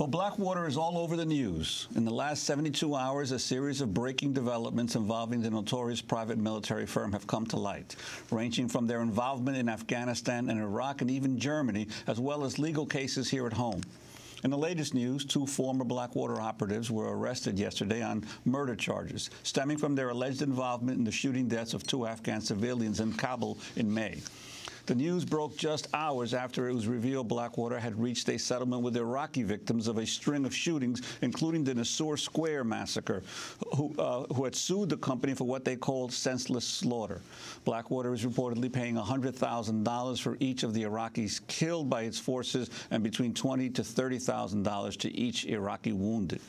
Well, Blackwater is all over the news. In the last 72 hours, a series of breaking developments involving the notorious private military firm have come to light, ranging from their involvement in Afghanistan and Iraq and even Germany, as well as legal cases here at home. In the latest news, 2 former Blackwater operatives were arrested yesterday on murder charges, stemming from their alleged involvement in the shooting deaths of 2 Afghan civilians in Kabul in May. The news broke just hours after it was revealed Blackwater had reached a settlement with Iraqi victims of a string of shootings, including the Notorious Square massacre, who had sued the company for what they called senseless slaughter. Blackwater is reportedly paying $100,000 for each of the Iraqis killed by its forces and between $20,000 to $30,000 to each Iraqi wounded.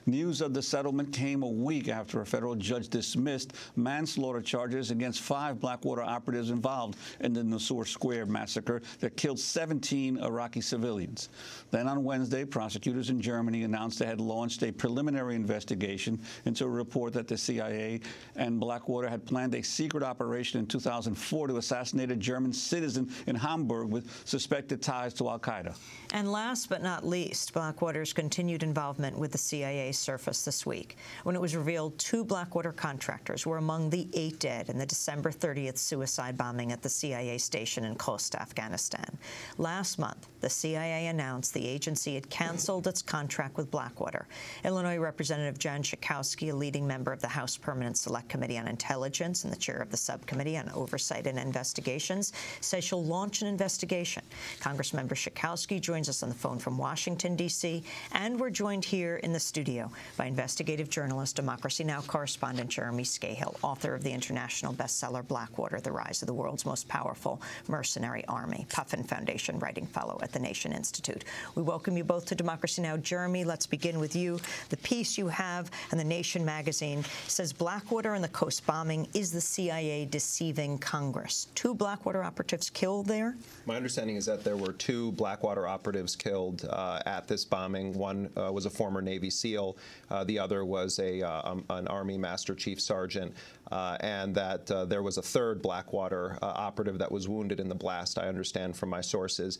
News of the settlement came a week after a federal judge dismissed manslaughter charges against 5 Blackwater operatives involved in the Notorious Square massacre that killed 17 Iraqi civilians. Then on Wednesday, prosecutors in Germany announced they had launched a preliminary investigation into a report that the CIA and Blackwater had planned a secret operation in 2004 to assassinate a German citizen in Hamburg with suspected ties to al-Qaeda. And last but not least, Blackwater's continued involvement with the CIA surfaced this week when it was revealed 2 Blackwater contractors were among the 8 dead in the December 30th suicide bombing at the CIA station in Khost, Afghanistan. Last month, the CIA announced the agency had canceled its contract with Blackwater. Illinois Representative John Schakowsky, a leading member of the House Permanent Select Committee on Intelligence and the chair of the Subcommittee on Oversight and Investigations, says she'll launch an investigation. Congressmember Schakowsky joins us on the phone from Washington, D.C., and we're joined here in the studio by investigative journalist, Democracy Now! Correspondent Jeremy Scahill, author of the international bestseller Blackwater, The Rise of the World's Most Powerful Mercenary Army, Puffin Foundation writing fellow at the Nation Institute. We welcome you both to Democracy Now! Jeremy, let's begin with you. The piece you have in the Nation magazine says Blackwater and the Khost bombing, is the CIA deceiving Congress? 2 Blackwater operatives killed there? My understanding is that there were 2 Blackwater operatives killed at this bombing. One was a former Navy SEAL. The other was an Army Master Chief Sergeant. And that there was a 3rd Blackwater operative that was wounded in the blast, I understand from my sources.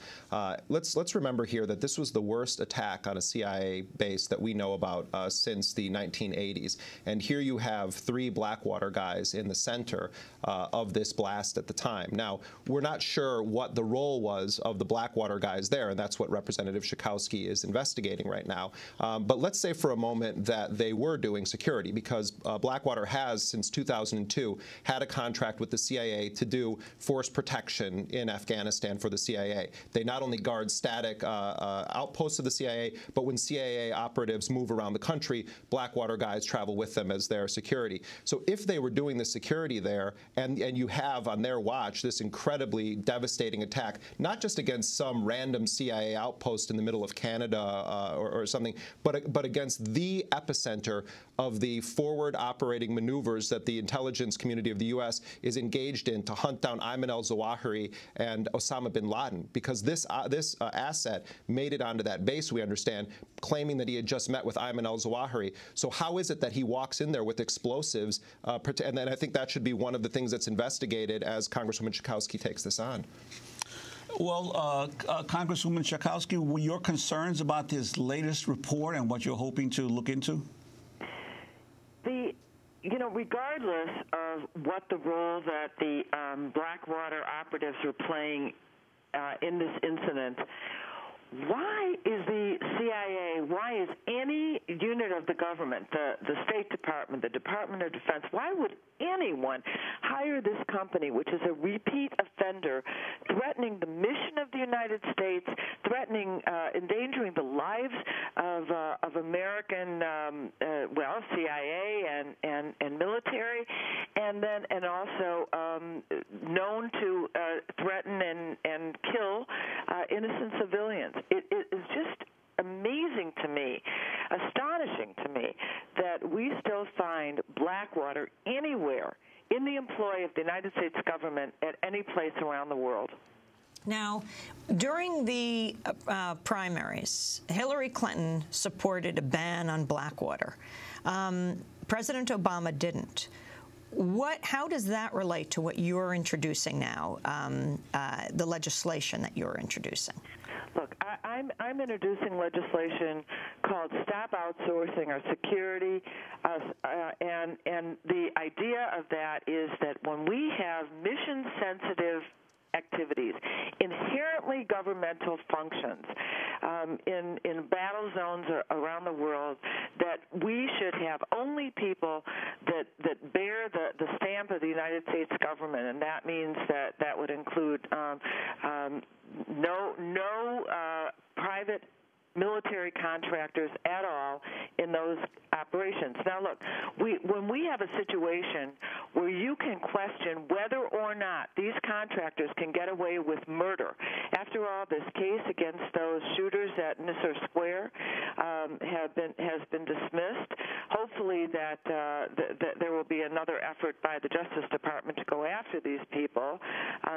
Let's remember here that this was the worst attack on a CIA base that we know about since the 1980s. And here you have 3 Blackwater guys in the center of this blast at the time. Now, we're not sure what the role was of the Blackwater guys there, and that's what Representative Schakowsky is investigating right now. But let's say for a moment that they were doing security, because Blackwater has, since 2002, had a contract with the CIA to do force protection in Afghanistan for the CIA. They not only guard static outposts of the CIA, but when CIA operatives move around the country, Blackwater guys travel with them as their security. So if they were doing the security there, and you have on their watch this incredibly devastating attack, not just against some random CIA outpost in the middle of Canada or something, but against the epicenter of the forward operating maneuvers that the intelligence community of the U.S. is engaged in to hunt down Ayman al-Zawahiri and Osama bin Laden, because this asset made it onto that base, we understand, claiming that he had just met with Ayman al-Zawahiri. So how is it that he walks in there with explosives? And then I think that should be one of the things that's investigated as Congresswoman Schakowsky takes this on. Well, Congresswoman Schakowsky, were your concerns about this latest report and what you're hoping to look into? Regardless of what the role that the Blackwater operatives were playing in this incident, why is the CIA, why is any unit of the government, the State Department, the Department of Defense, why would anyone hire this company, which is a repeat offender, threatening the mission of the United States, threatening, endangering the lives of American, CIA and military, and also known to threaten and kill innocent civilians? It is just amazing to me, astonishing to me, that we still find Blackwater anywhere in the employ of the United States government at any place around the world. Now, during the primaries, Hillary Clinton supported a ban on Blackwater. President Obama didn't. How does that relate to what you're introducing now, the legislation that you're introducing? Look, I'm introducing legislation called Stop Outsourcing Our Security, and the idea of that is that when we have mission-sensitive activities, inherently governmental functions in battle zones around the world, that we should have only people that bear the stamp of the United States government, and that means that would include no private military contractors at all in those operations. Now, look, when we have a situation where you can question whether or not these contractors can get away with murder, after all, this case against those shooters at Nisour Square has been dismissed. Hopefully that there will be another effort by the Justice Department to go after these people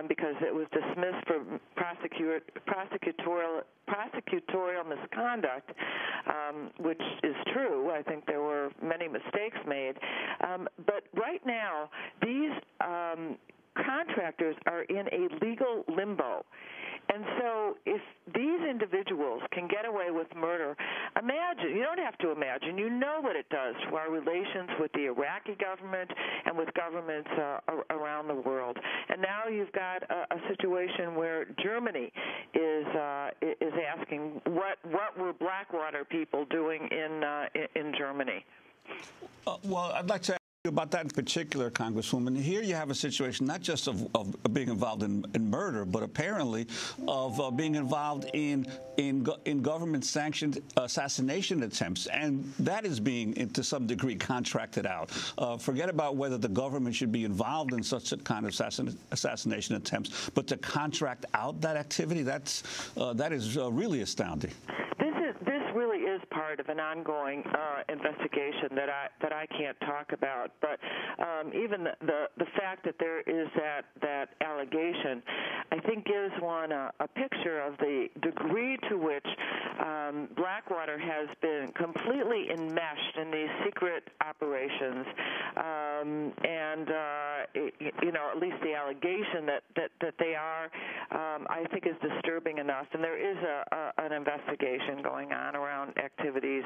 because it was dismissed for prosecutorial misconduct, which is true. I think there were many mistakes made. But right now, these contractors are in a legal limbo. And so if these individuals can get away with murder, imagine, you don't have to imagine, you know what it does to our relations with the Iraqi government and with governments around the world. And now you've got a situation where Germany is asking what were Blackwater people doing in Germany? Well, I'd like to ask you about that in particular, Congresswoman. Here you have a situation not just of being involved in murder, but apparently of being involved in government-sanctioned assassination attempts, and that is being, to some degree, contracted out. Forget about whether the government should be involved in such a kind of assassination attempts, but to contract out that activity, that is really astounding. This really is part of an ongoing investigation that I can't talk about. But even the fact that there is that allegation, I think gives one a picture of the degree to which Blackwater has been completely enmeshed in these secret operations, and at least the allegation that they are, I think, is disturbing enough. And there is an investigation going on around activities,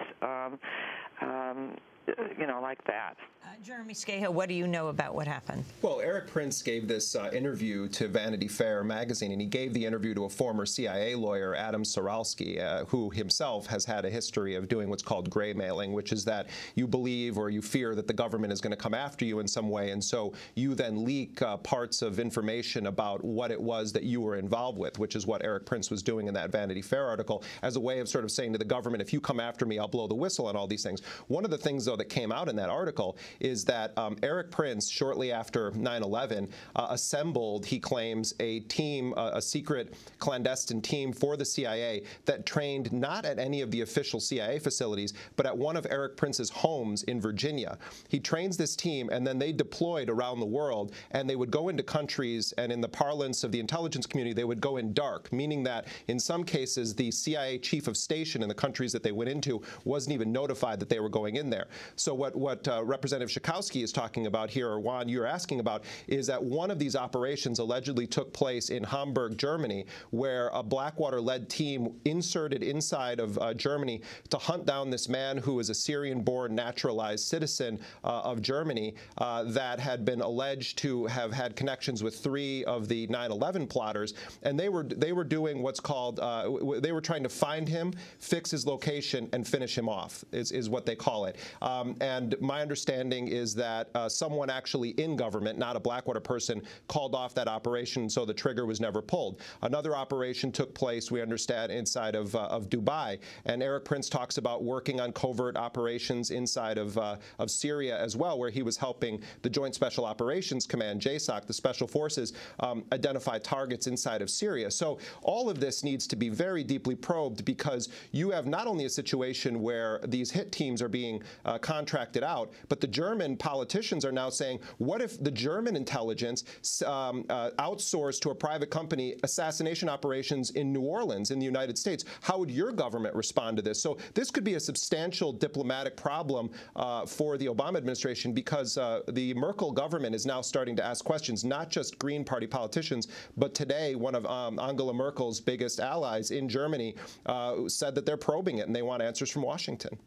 like that. Jeremy Scahill, what do you know about what happened? Well, Eric Prince gave this interview to Vanity Fair magazine, and he gave the interview to a former CIA lawyer, Adam Soralski, who himself has had a history of doing what's called gray mailing, which is that you believe or you fear that the government is going to come after you in some way, and so you then leak parts of information about what it was that you were involved with, which is what Eric Prince was doing in that Vanity Fair article, as a way of sort of saying to the government, if you come after me, I'll blow the whistle on all these things. One of the things, though, that came out in that article is that Eric Prince, shortly after 9/11, assembled, he claims, a team, a secret clandestine team for the CIA that trained not at any of the official CIA facilities, but at one of Eric Prince's homes in Virginia. He trains this team, and then they deployed around the world, and they would go into countries, and in the parlance of the intelligence community, they would go in dark, meaning that in some cases, the CIA chief of station in the countries that they went into wasn't even notified that they were going in there. So what Representative Schakowsky is talking about here, or Juan, you're asking about, is that one of these operations allegedly took place in Hamburg, Germany, where a Blackwater-led team inserted inside of Germany to hunt down this man who is a Syrian-born naturalized citizen of Germany that had been alleged to have had connections with 3 of the 9/11 plotters, and they were doing what's called, they were trying to find him, fix his location, and finish him off, is what they call it. And my understanding is that someone actually in government, not a Blackwater person, called off that operation, so the trigger was never pulled. Another operation took place, we understand, inside of Dubai, and Eric Prince talks about working on covert operations inside of Syria as well, where he was helping the Joint Special Operations Command, JSOC, the Special Forces, identify targets inside of Syria. So all of this needs to be very deeply probed, because you have not only a situation where these hit teams are being contracted out. But the German politicians are now saying, what if the German intelligence outsourced to a private company assassination operations in New Orleans in the United States? How would your government respond to this? So this could be a substantial diplomatic problem for the Obama administration, because the Merkel government is now starting to ask questions, not just Green Party politicians, but today one of Angela Merkel's biggest allies in Germany said that they're probing it and they want answers from Washington.